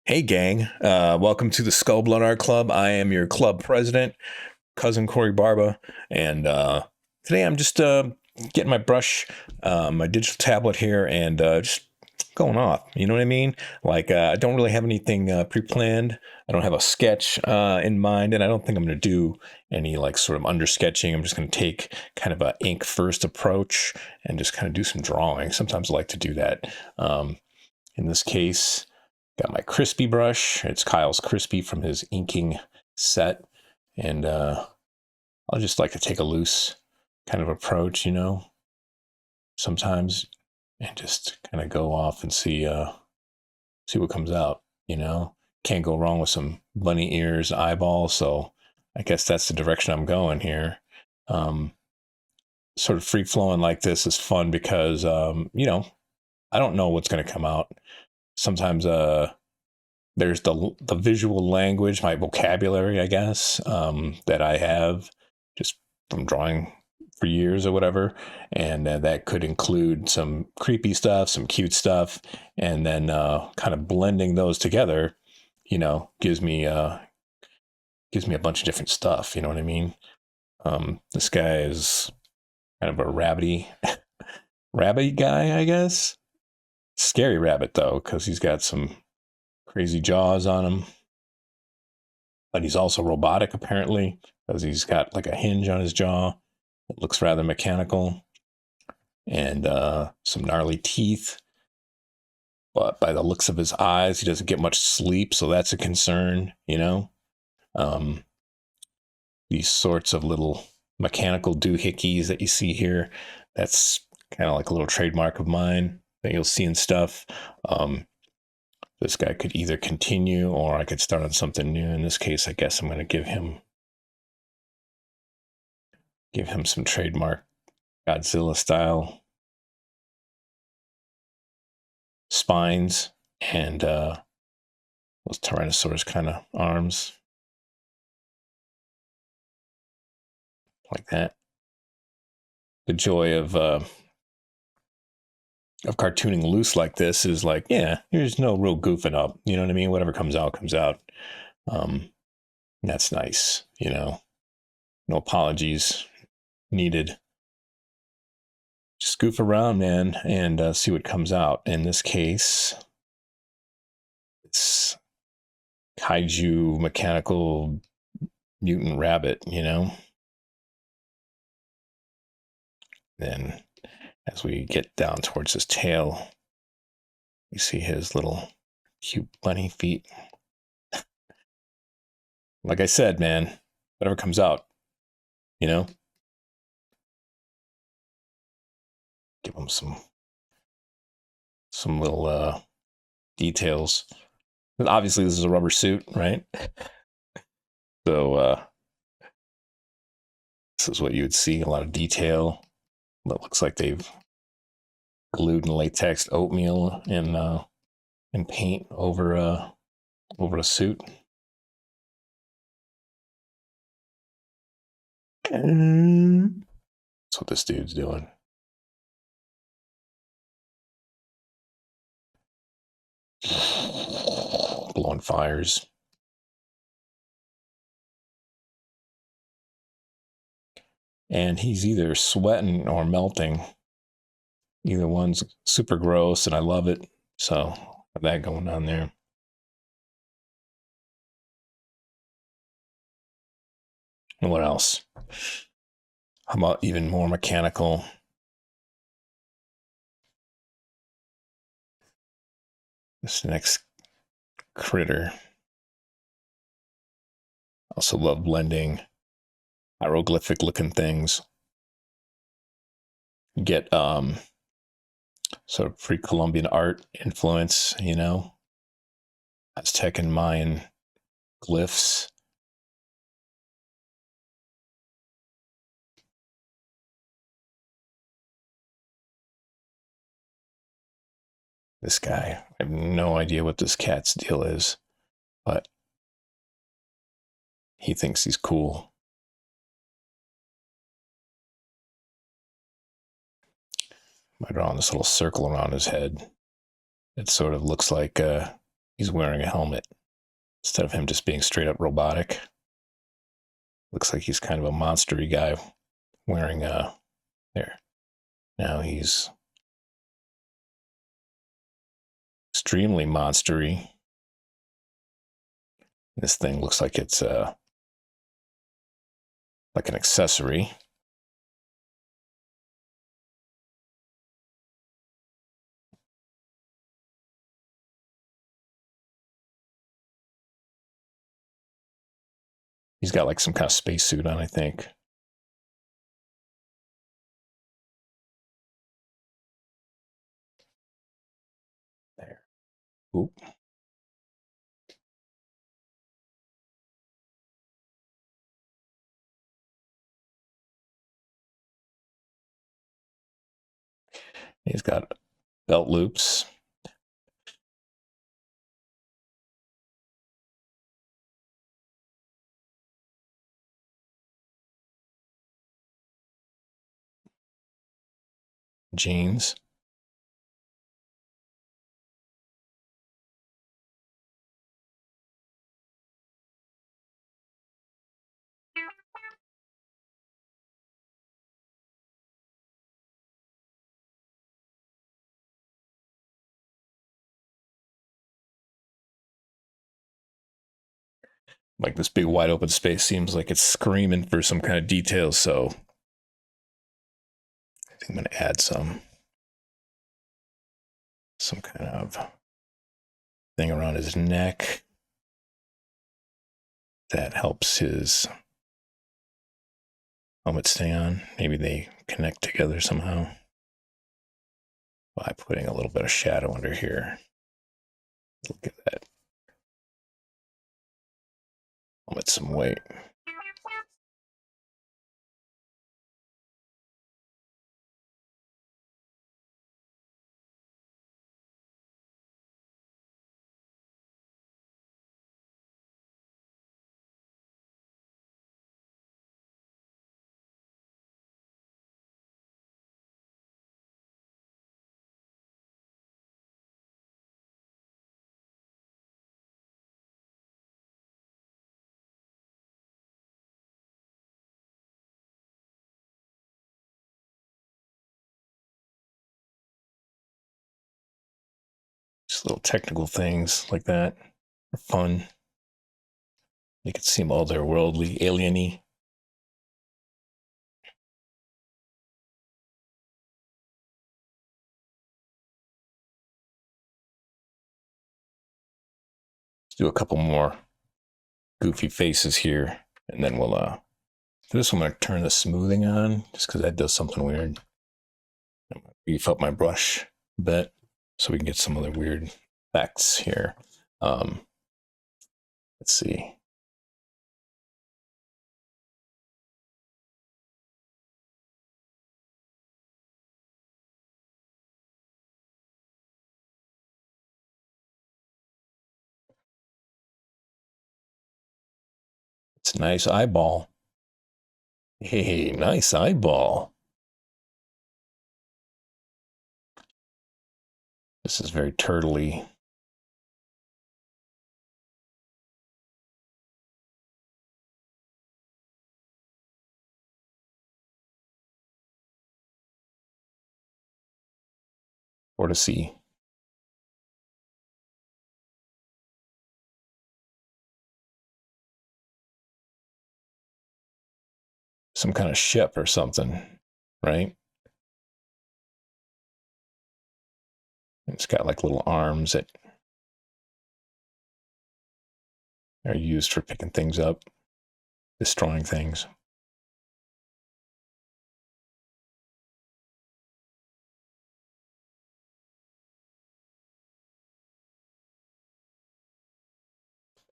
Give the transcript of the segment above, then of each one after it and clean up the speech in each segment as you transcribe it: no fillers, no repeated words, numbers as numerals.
Hey, gang. Welcome to the Skull Blood Art Club. I am your club president, cousin Corey Barba. And today I'm just getting my brush, my digital tablet here, and just going off. You know what I mean? Like, I don't really have anything pre planned. I don't have a sketch in mind, and I don't think I'm going to do any like sort of under sketching. I'm just going to take kind of a ink first approach and just kind of do some drawing. Sometimes I like to do that. In this case, got my crispy brush. It's Kyle's crispy from his inking set. And I'll just like to take a loose kind of approach, sometimes, and just kind of go off and see what comes out, Can't go wrong with some bunny ears, eyeballs. So I guess that's the direction I'm going here. Sort of free flowing like this is fun because, I don't know what's going to come out. Sometimes there's the visual language, my vocabulary, I guess, that I have just from drawing for years or whatever, and that could include some creepy stuff, some cute stuff, and then kind of blending those together, gives me a bunch of different stuff. You know what I mean? This guy is kind of a rabbit guy, I guess. Scary rabbit though, because he's got some crazy jaws on him, but he's also robotic apparently because he's got like a hinge on his jaw. It looks rather mechanical, and some gnarly teeth. But by the looks of his eyes, he doesn't get much sleep, so that's a concern. Um, these sorts of little mechanical doohickeys that you see here, that's kind of like a little trademark of mine that you'll see in stuff. This guy could either continue or I could start on something new. In this case, I guess I'm going to give him some trademark Godzilla style spines and those Tyrannosaurus kind of arms like that. The joy of cartooning loose like this is like, yeah, there's no real goofing up. You know what I mean? Whatever comes out, comes out. That's nice, No apologies needed. Just goof around, man, and see what comes out. In this case, it's kaiju mechanical mutant rabbit, Then as we get down towards his tail, you see his little cute bunny feet. Like I said, man, whatever comes out, give him some little details. But obviously, this is a rubber suit, right? So this is what you would see, a lot of detail. That looks like they've glued and latex oatmeal and paint over a suit. That's what this dude's doing. Blowing fires. And he's either sweating or melting. Either one's super gross, and I love it. So, have that going on there. And what else? How about even more mechanical? This next critter. Also love blending hieroglyphic looking things. Get sort of pre-Columbian art influence, Aztec and Mayan glyphs. This guy, I have no idea what this cat's deal is, but he thinks he's cool. I'm drawing this little circle around his head. It sort of looks like he's wearing a helmet instead of him just being straight up robotic. Looks like he's kind of a monstery guy wearing there. Now he's extremely monstery. This thing looks like it's like an accessory. He's got like some kind of spacesuit on, I think. There. Oop. He's got belt loops. Jeans. Like this big wide open space seems like it's screaming for some kind of details, so I think I'm going to add some kind of thing around his neck that helps his helmet stay on. Maybe they connect together somehow by putting a little bit of shadow under here. Look at that. Helmet some weight. Just little technical things like that are fun. Make it seem otherworldly, alien-y. Let's do a couple more goofy faces here, and then we'll for this one, I'm going to turn the smoothing on just because that does something weird. I'm going to beef up my brush a bit so we can get some other weird effects here. Let's see. It's a nice eyeball. Hey, nice eyeball. This is very turtly. Or to see. Some kind of ship or something, right? It's got like little arms that are used for picking things up, destroying things.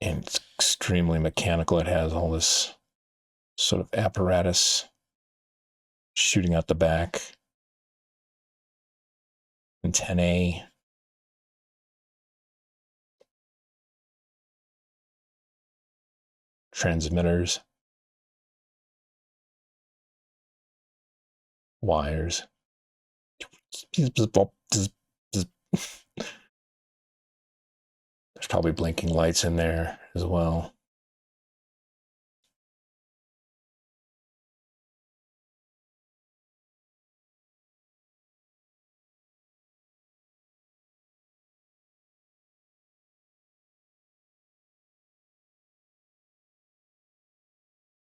And it's extremely mechanical. It has all this sort of apparatus shooting out the back, antennae, transmitters, wires. They're There's probably blinking lights in there as well.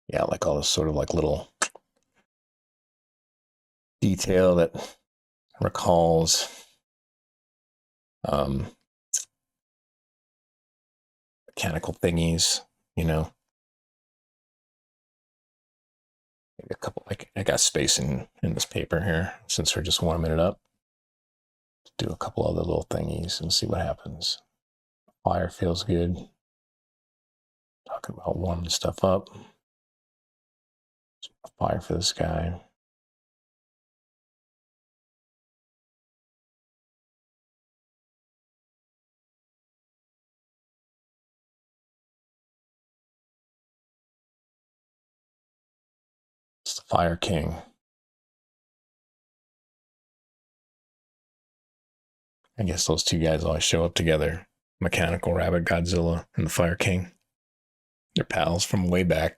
Yeah, like all this sort of like little detail that recalls mechanical thingies, you know. Maybe a couple, like I got space in this paper here since we're just warming it up. Do a couple other little thingies and see what happens. Fire feels good. Talking about warming stuff up. Fire for this guy. It's the Fire King. I guess those two guys always show up together. Mechanical Rabbit Godzilla and the Fire King. They're pals from way back.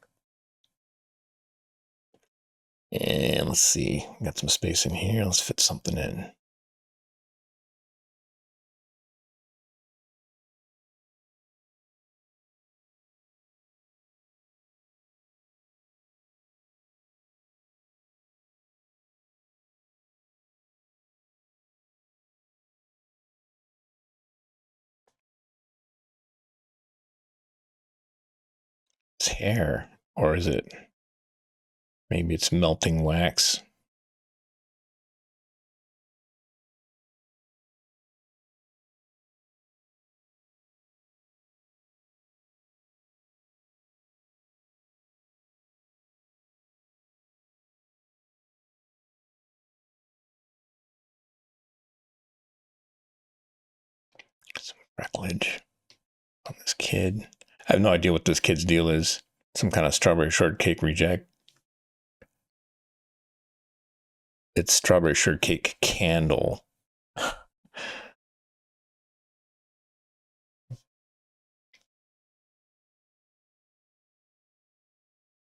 And let's see, got some space in here. Let's fit something in. It's hair, or is it? Maybe it's melting wax. Some frecklage on this kid. I have no idea what this kid's deal is. Some kind of strawberry shortcake reject. It's strawberry shortcake candle.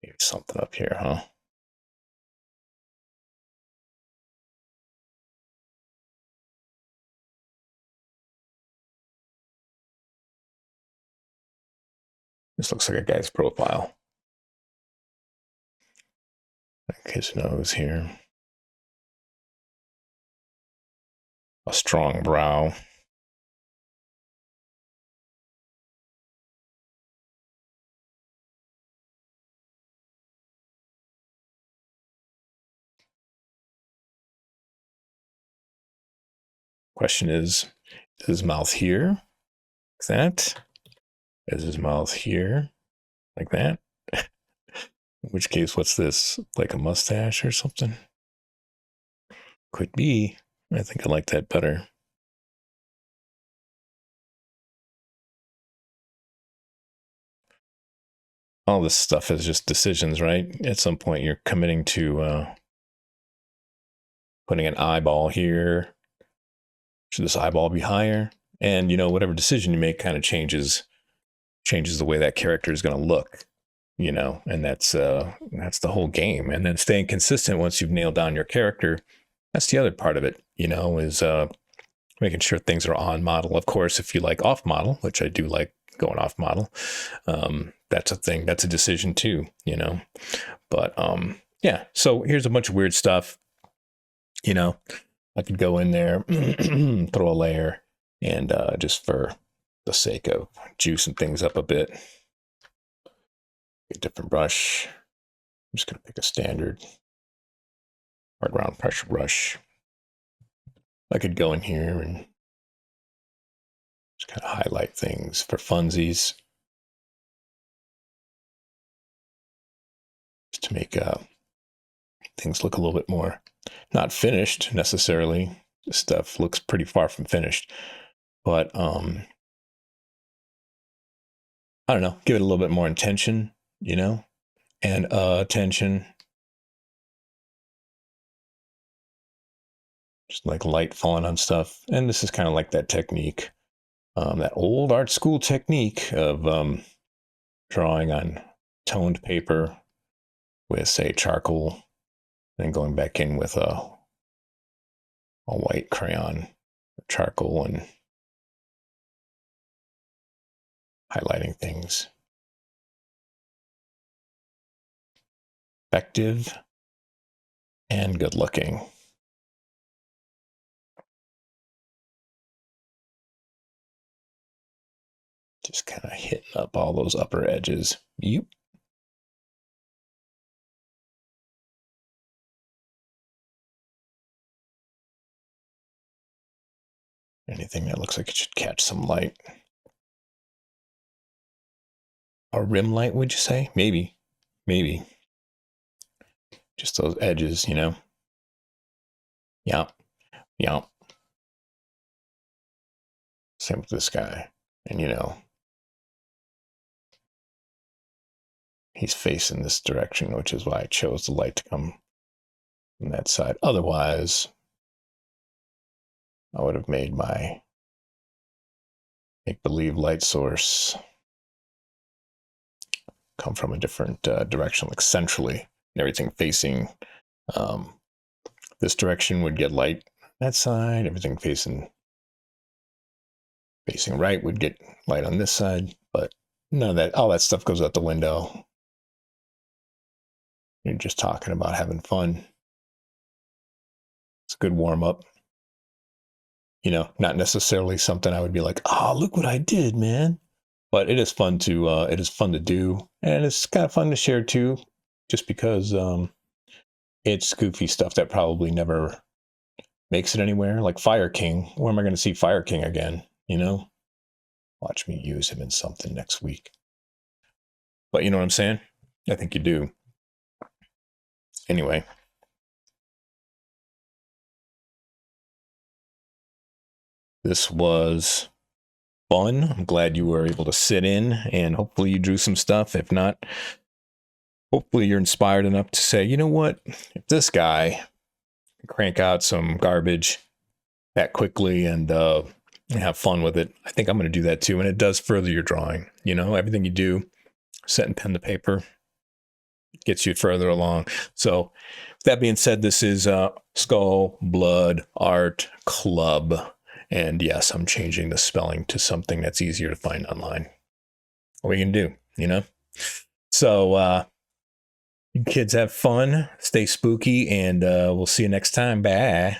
Maybe something up here, huh? This looks like a guy's profile. Like his nose here. A strong brow. Question is his mouth here? Like that? Is his mouth here? Like that? In which case, what's this? Like a mustache or something? Could be. I think I like that better. All this stuff is just decisions, right? At some point, you're committing to putting an eyeball here. Should this eyeball be higher? And whatever decision you make kind of changes the way that character is going to look. And that's the whole game. And then staying consistent once you've nailed down your character. That's the other part of it. Is making sure things are on model. Of course, if you like off model, which I do like going off model, that's a thing. That's a decision too. But yeah. So here's a bunch of weird stuff. I could go in there, throw a layer, and just for the sake of juicing things up a bit, a different brush. I'm just going to pick a standard hard round pressure brush. I could go in here and just kind of highlight things for funsies, just to make things look a little bit more not finished necessarily. This stuff looks pretty far from finished, but I don't know, give it a little bit more intention, and attention. Just like light falling on stuff. And this is kind of like that technique that old art school technique of drawing on toned paper with, say, charcoal, then going back in with a white crayon, charcoal, and highlighting things. Effective and good looking. Just kind of hitting up all those upper edges. Yep. Anything that looks like it should catch some light. A rim light, would you say? Maybe. Maybe. Just those edges, you know? Yep. Yep. Same with this guy. And, you know, he's facing this direction, which is why I chose the light to come from that side. Otherwise, I would have made my make-believe light source come from a different direction, like centrally, and everything facing this direction would get light that side. Everything facing right would get light on this side, but none of that, all that stuff goes out the window. You're just talking about having fun. It's a good warm-up. You know, not necessarily something I would be like, oh, look what I did, man. But it is fun to do, and it's kind of fun to share too, just because it's goofy stuff that probably never makes it anywhere. Like Fire King. Where am I going to see Fire King again? You know, watch me use him in something next week. But you know what I'm saying? I think you do. Anyway. This was fun. I'm glad you were able to sit in, and hopefully you drew some stuff. If not, hopefully you're inspired enough to say, you know what? If this guy can crank out some garbage that quickly and have fun with it, I think I'm going to do that too. And it does further your drawing. You know, everything you do, setting pen to paper, gets you further along. So with that being said, this is Skull Blood Art Club. And yes, I'm changing the spelling to something that's easier to find online. What are you going to do, you know? So you kids have fun, stay spooky, and we'll see you next time. Bye.